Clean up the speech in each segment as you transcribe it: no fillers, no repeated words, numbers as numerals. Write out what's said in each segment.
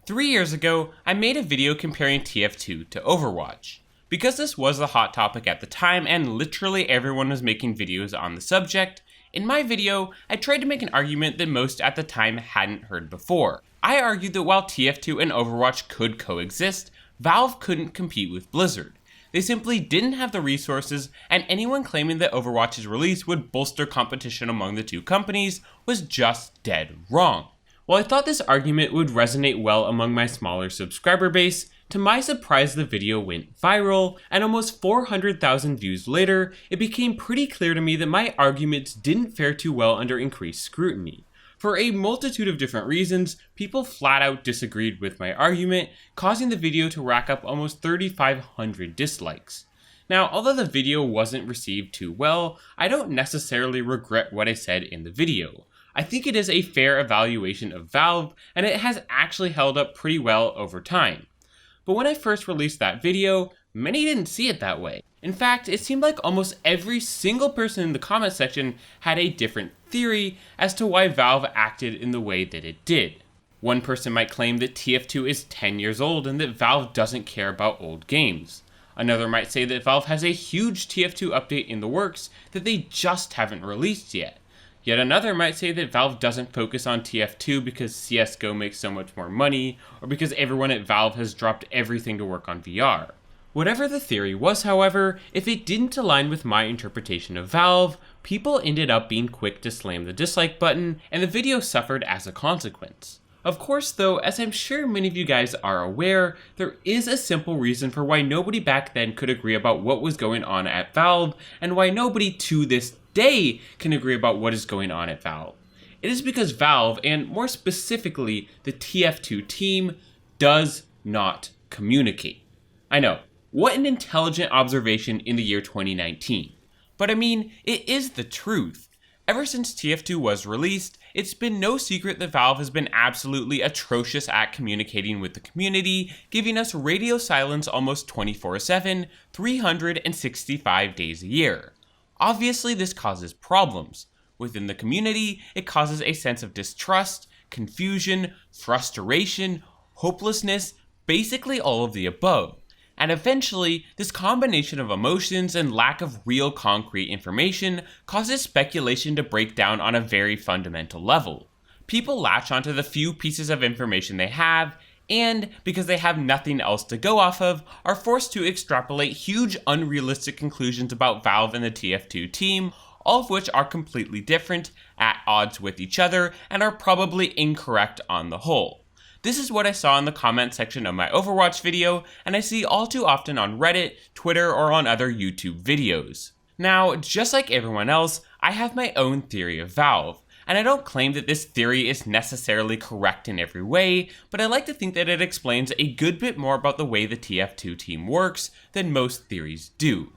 3 years ago, I made a video comparing TF2 to Overwatch. Because this was the hot topic at the time and literally everyone was making videos on the subject, in my video, I tried to make an argument that most at the time hadn't heard before. I argued that while TF2 and Overwatch could coexist, Valve couldn't compete with Blizzard. They simply didn't have the resources, and anyone claiming that Overwatch's release would bolster competition among the two companies was just dead wrong. While I thought this argument would resonate well among my smaller subscriber base, to my surprise the video went viral, and almost 400,000 views later, it became pretty clear to me that my arguments didn't fare too well under increased scrutiny. For a multitude of different reasons, people flat out disagreed with my argument, causing the video to rack up almost 3,500 dislikes. Now, although the video wasn't received too well, I don't necessarily regret what I said in the video. I think it is a fair evaluation of Valve, and it has actually held up pretty well over time. But when I first released that video, many didn't see it that way. In fact, it seemed like almost every single person in the comment section had a different theory as to why Valve acted in the way that it did. One person might claim that TF2 is 10 years old and that Valve doesn't care about old games. Another might say that Valve has a huge TF2 update in the works that they just haven't released yet. Yet another might say that Valve doesn't focus on TF2 because CSGO makes so much more money, or because everyone at Valve has dropped everything to work on VR. Whatever the theory was, however, if it didn't align with my interpretation of Valve, people ended up being quick to slam the dislike button, and the video suffered as a consequence. Of course though, as I'm sure many of you guys are aware, there is a simple reason for why nobody back then could agree about what was going on at Valve, and why nobody to this day can agree about what is going on at Valve. It is because Valve, and more specifically the TF2 team, does not communicate. I know, what an intelligent observation in the year 2019. But I mean, it is the truth. Ever since TF2 was released, it's been no secret that Valve has been absolutely atrocious at communicating with the community, giving us radio silence almost 24/7, 365 days a year. Obviously, this causes problems. Within the community, it causes a sense of distrust, confusion, frustration, hopelessness, basically all of the above. And eventually, this combination of emotions and lack of real concrete information causes speculation to break down on a very fundamental level. People latch onto the few pieces of information they have, and because they have nothing else to go off of, are forced to extrapolate huge unrealistic conclusions about Valve and the TF2 team, all of which are completely different, at odds with each other, and are probably incorrect on the whole. This is what I saw in the comment section of my Overwatch video, and I see all too often on Reddit, Twitter, or on other YouTube videos. Now, just like everyone else, I have my own theory of Valve. And I don't claim that this theory is necessarily correct in every way, but I like to think that it explains a good bit more about the way the TF2 team works than most theories do.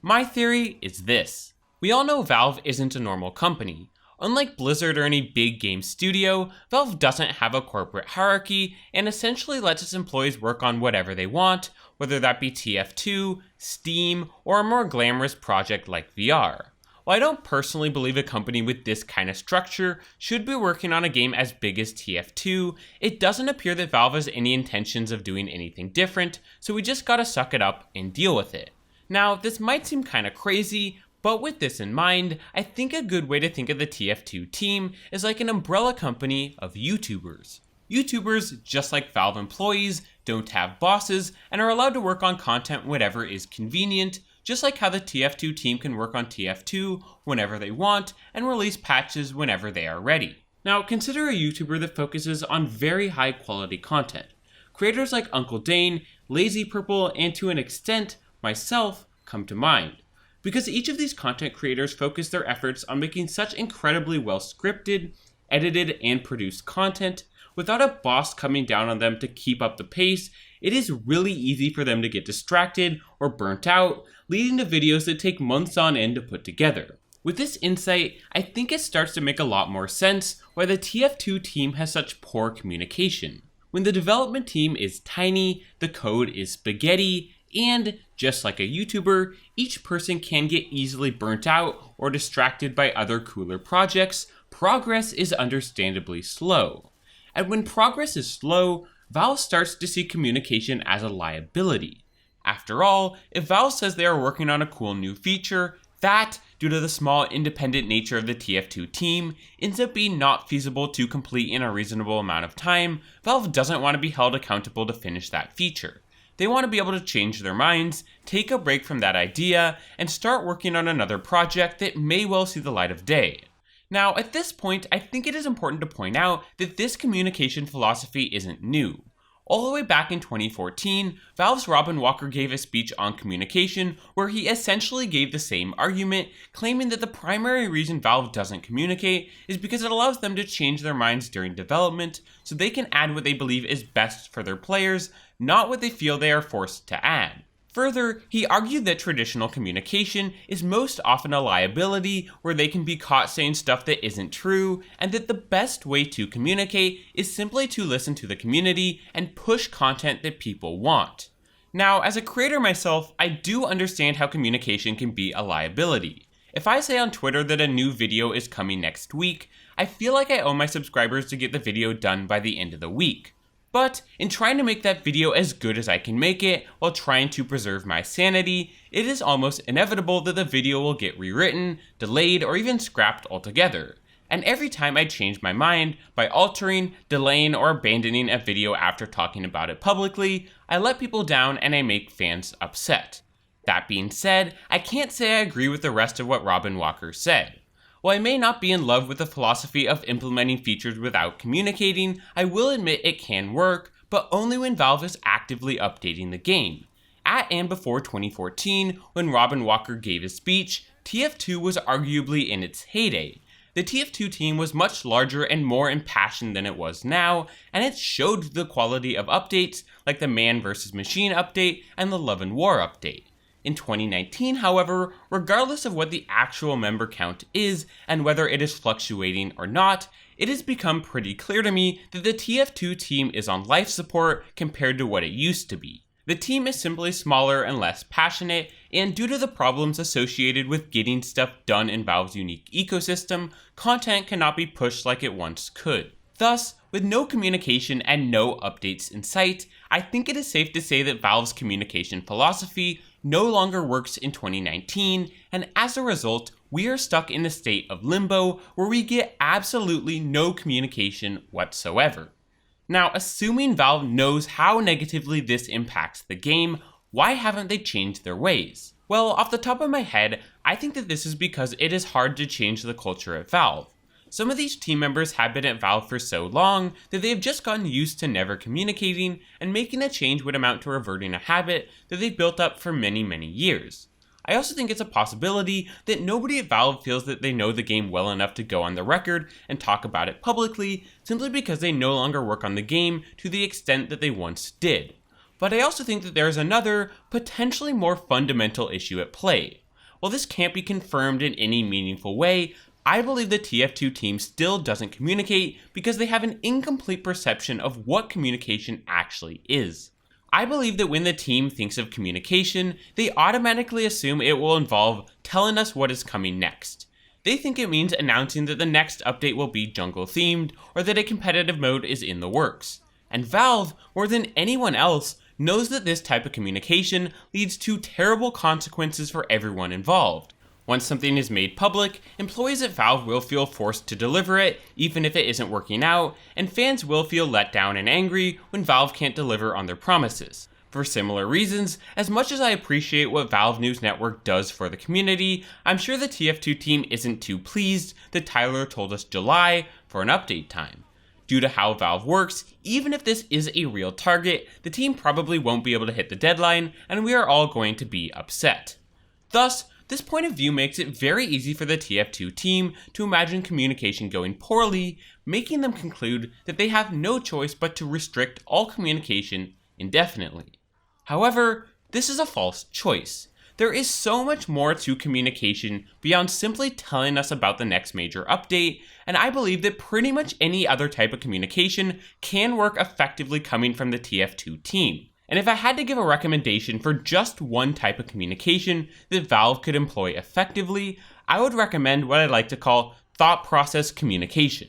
My theory is this. We all know Valve isn't a normal company. Unlike Blizzard or any big game studio, Valve doesn't have a corporate hierarchy and essentially lets its employees work on whatever they want, whether that be TF2, Steam, or a more glamorous project like VR. While I don't personally believe a company with this kind of structure should be working on a game as big as TF2, it doesn't appear that Valve has any intentions of doing anything different, so we just gotta suck it up and deal with it. Now, this might seem kinda crazy, but with this in mind, I think a good way to think of the TF2 team is like an umbrella company of YouTubers. YouTubers, just like Valve employees, don't have bosses and are allowed to work on content whenever is convenient, just like how the TF2 team can work on TF2 whenever they want and release patches whenever they are ready. Now, consider a YouTuber that focuses on very high quality content. Creators like Uncle Dane, Lazy Purple, and to an extent, myself, come to mind. Because each of these content creators focus their efforts on making such incredibly well scripted, edited, and produced content, without a boss coming down on them to keep up the pace, it is really easy for them to get distracted or burnt out, leading to videos that take months on end to put together. With this insight, I think it starts to make a lot more sense why the TF2 team has such poor communication. When the development team is tiny, the code is spaghetti, and, just like a YouTuber, each person can get easily burnt out or distracted by other cooler projects, progress is understandably slow. And when progress is slow, Valve starts to see communication as a liability. After all, if Valve says they are working on a cool new feature, that, due to the small independent nature of the TF2 team, ends up being not feasible to complete in a reasonable amount of time, Valve doesn't want to be held accountable to finish that feature. They want to be able to change their minds, take a break from that idea, and start working on another project that may well see the light of day. Now, at this point, I think it is important to point out that this communication philosophy isn't new. All the way back in 2014, Valve's Robin Walker gave a speech on communication where he essentially gave the same argument, claiming that the primary reason Valve doesn't communicate is because it allows them to change their minds during development so they can add what they believe is best for their players, not what they feel they are forced to add. Further, he argued that traditional communication is most often a liability where they can be caught saying stuff that isn't true, and that the best way to communicate is simply to listen to the community and push content that people want. Now, as a creator myself, I do understand how communication can be a liability. If I say on Twitter that a new video is coming next week, I feel like I owe my subscribers to get the video done by the end of the week. But in trying to make that video as good as I can make it while trying to preserve my sanity, it is almost inevitable that the video will get rewritten, delayed, or even scrapped altogether. And every time I change my mind by altering, delaying, or abandoning a video after talking about it publicly, I let people down and I make fans upset. That being said, I can't say I agree with the rest of what Robin Walker said. While I may not be in love with the philosophy of implementing features without communicating, I will admit it can work, but only when Valve is actively updating the game. At and before 2014, when Robin Walker gave his speech, TF2 was arguably in its heyday. The TF2 team was much larger and more impassioned than it was now, and it showed the quality of updates like the Man vs. Machine update and the Love and War update. In 2019, however, regardless of what the actual member count is and whether it is fluctuating or not, it has become pretty clear to me that the TF2 team is on life support compared to what it used to be. The team is simply smaller and less passionate, and due to the problems associated with getting stuff done in Valve's unique ecosystem, content cannot be pushed like it once could. Thus, with no communication and no updates in sight, I think it is safe to say that Valve's communication philosophy no longer works in 2019, and as a result, we are stuck in a state of limbo where we get absolutely no communication whatsoever. Now, assuming Valve knows how negatively this impacts the game, why haven't they changed their ways? Well, off the top of my head, I think that this is because it is hard to change the culture at Valve. Some of these team members have been at Valve for so long that they have just gotten used to never communicating, and making a change would amount to reverting a habit that they've built up for many, many years. I also think it's a possibility that nobody at Valve feels that they know the game well enough to go on the record and talk about it publicly, simply because they no longer work on the game to the extent that they once did. But I also think that there is another, potentially more fundamental issue at play. While this can't be confirmed in any meaningful way, I believe the TF2 team still doesn't communicate because they have an incomplete perception of what communication actually is. I believe that when the team thinks of communication, they automatically assume it will involve telling us what is coming next. They think it means announcing that the next update will be jungle themed, or that a competitive mode is in the works. And Valve, more than anyone else, knows that this type of communication leads to terrible consequences for everyone involved. Once something is made public, employees at Valve will feel forced to deliver it, even if it isn't working out, and fans will feel let down and angry when Valve can't deliver on their promises. For similar reasons, as much as I appreciate what Valve News Network does for the community, I'm sure the TF2 team isn't too pleased that Tyler told us July for an update time. Due to how Valve works, even if this is a real target, the team probably won't be able to hit the deadline, and we are all going to be upset. Thus, this point of view makes it very easy for the TF2 team to imagine communication going poorly, making them conclude that they have no choice but to restrict all communication indefinitely. However, this is a false choice. There is so much more to communication beyond simply telling us about the next major update, and I believe that pretty much any other type of communication can work effectively coming from the TF2 team. And if I had to give a recommendation for just one type of communication that Valve could employ effectively, I would recommend what I like to call thought process communication.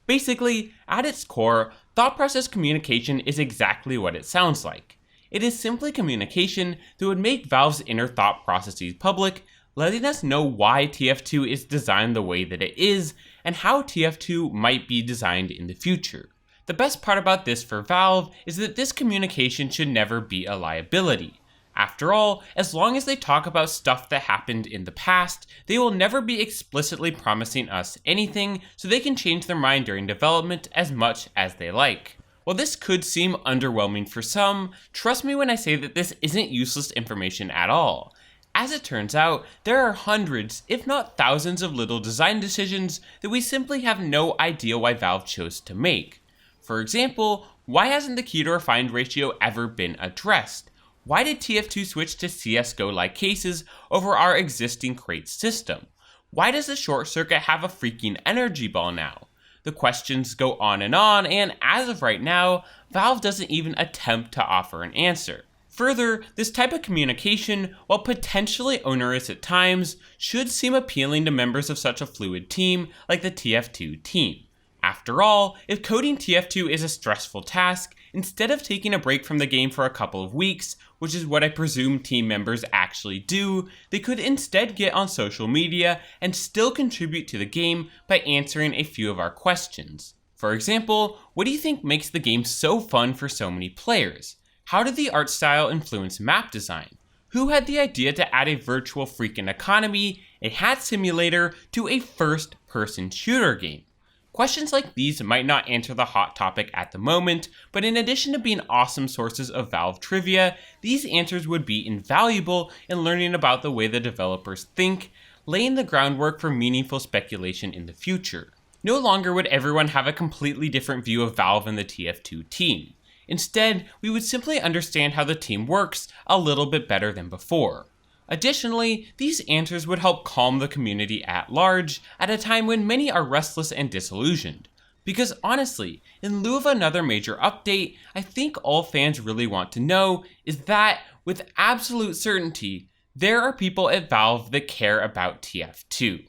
Basically, at its core, Thought process communication is exactly what it sounds like. It is simply communication that would make Valve's inner thought processes public, letting us know why TF2 is designed the way that it is, and how TF2 might be designed in the future. The best part about this for Valve is that this communication should never be a liability. After all, as long as they talk about stuff that happened in the past, they will never be explicitly promising us anything, so they can change their mind during development as much as they like. While this could seem underwhelming for some, trust me when I say that this isn't useless information at all. As it turns out, there are hundreds, if not thousands of little design decisions that we simply have no idea why Valve chose to make. For example, why hasn't the key to refined ratio ever been addressed? Why did TF2 switch to CSGO-like cases over our existing crate system? Why does the short circuit have a freaking energy ball now? The questions go on, and as of right now, Valve doesn't even attempt to offer an answer. Further, this type of communication, while potentially onerous at times, should seem appealing to members of such a fluid team like the TF2 team. After all, if coding TF2 is a stressful task, instead of taking a break from the game for a couple of weeks, which is what I presume team members actually do, they could instead get on social media and still contribute to the game by answering a few of our questions. For example, what do you think makes the game so fun for so many players? How did the art style influence map design? Who had the idea to add a virtual freaking economy, a hat simulator, to a first-person shooter game? Questions like these might not answer the hot topic at the moment, but in addition to being awesome sources of Valve trivia, these answers would be invaluable in learning about the way the developers think, laying the groundwork for meaningful speculation in the future. No longer would everyone have a completely different view of Valve and the TF2 team. Instead, we would simply understand how the team works a little bit better than before. Additionally, these answers would help calm the community at large at a time when many are restless and disillusioned. Because honestly, in lieu of another major update, I think all fans really want to know is that, with absolute certainty, there are people at Valve that care about TF2.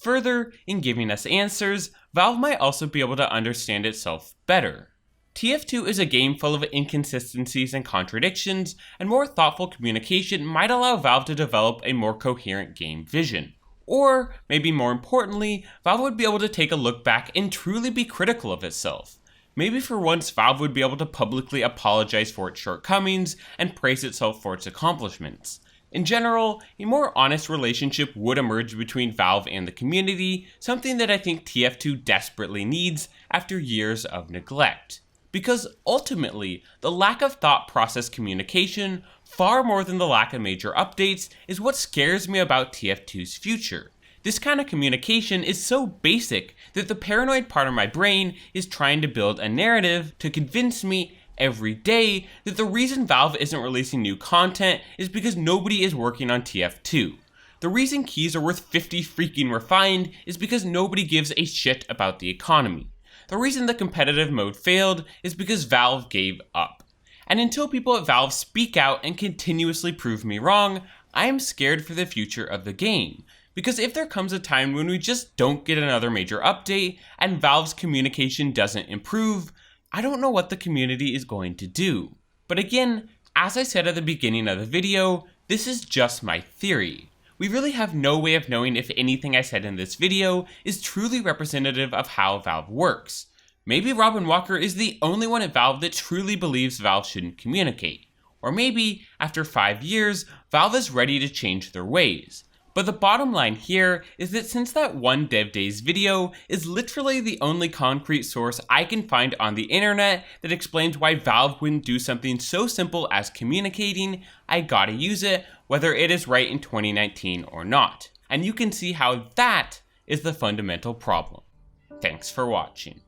Further, in giving us answers, Valve might also be able to understand itself better. TF2 is a game full of inconsistencies and contradictions, and more thoughtful communication might allow Valve to develop a more coherent game vision. Or, maybe more importantly, Valve would be able to take a look back and truly be critical of itself. Maybe for once Valve would be able to publicly apologize for its shortcomings and praise itself for its accomplishments. In general, a more honest relationship would emerge between Valve and the community, something that I think TF2 desperately needs after years of neglect. Because ultimately, the lack of thought process communication, far more than the lack of major updates, is what scares me about TF2's future. This kind of communication is so basic that the paranoid part of my brain is trying to build a narrative to convince me every day that the reason Valve isn't releasing new content is because nobody is working on TF2. The reason keys are worth 50 freaking refined is because nobody gives a shit about the economy. The reason the competitive mode failed is because Valve gave up. And until people at Valve speak out and continuously prove me wrong, I am scared for the future of the game. Because if there comes a time when we just don't get another major update and Valve's communication doesn't improve, I don't know what the community is going to do. But again, as I said at the beginning of the video, this is just my theory. We really have no way of knowing if anything I said in this video is truly representative of how Valve works. Maybe Robin Walker is the only one at Valve that truly believes Valve shouldn't communicate. Or maybe, after 5 years, Valve is ready to change their ways. But the bottom line here is that since that one Dev Days video is literally the only concrete source I can find on the internet that explains why Valve wouldn't do something so simple as communicating, I gotta use it, whether it is right in 2019 or not. And you can see how that is the fundamental problem. Thanks for watching.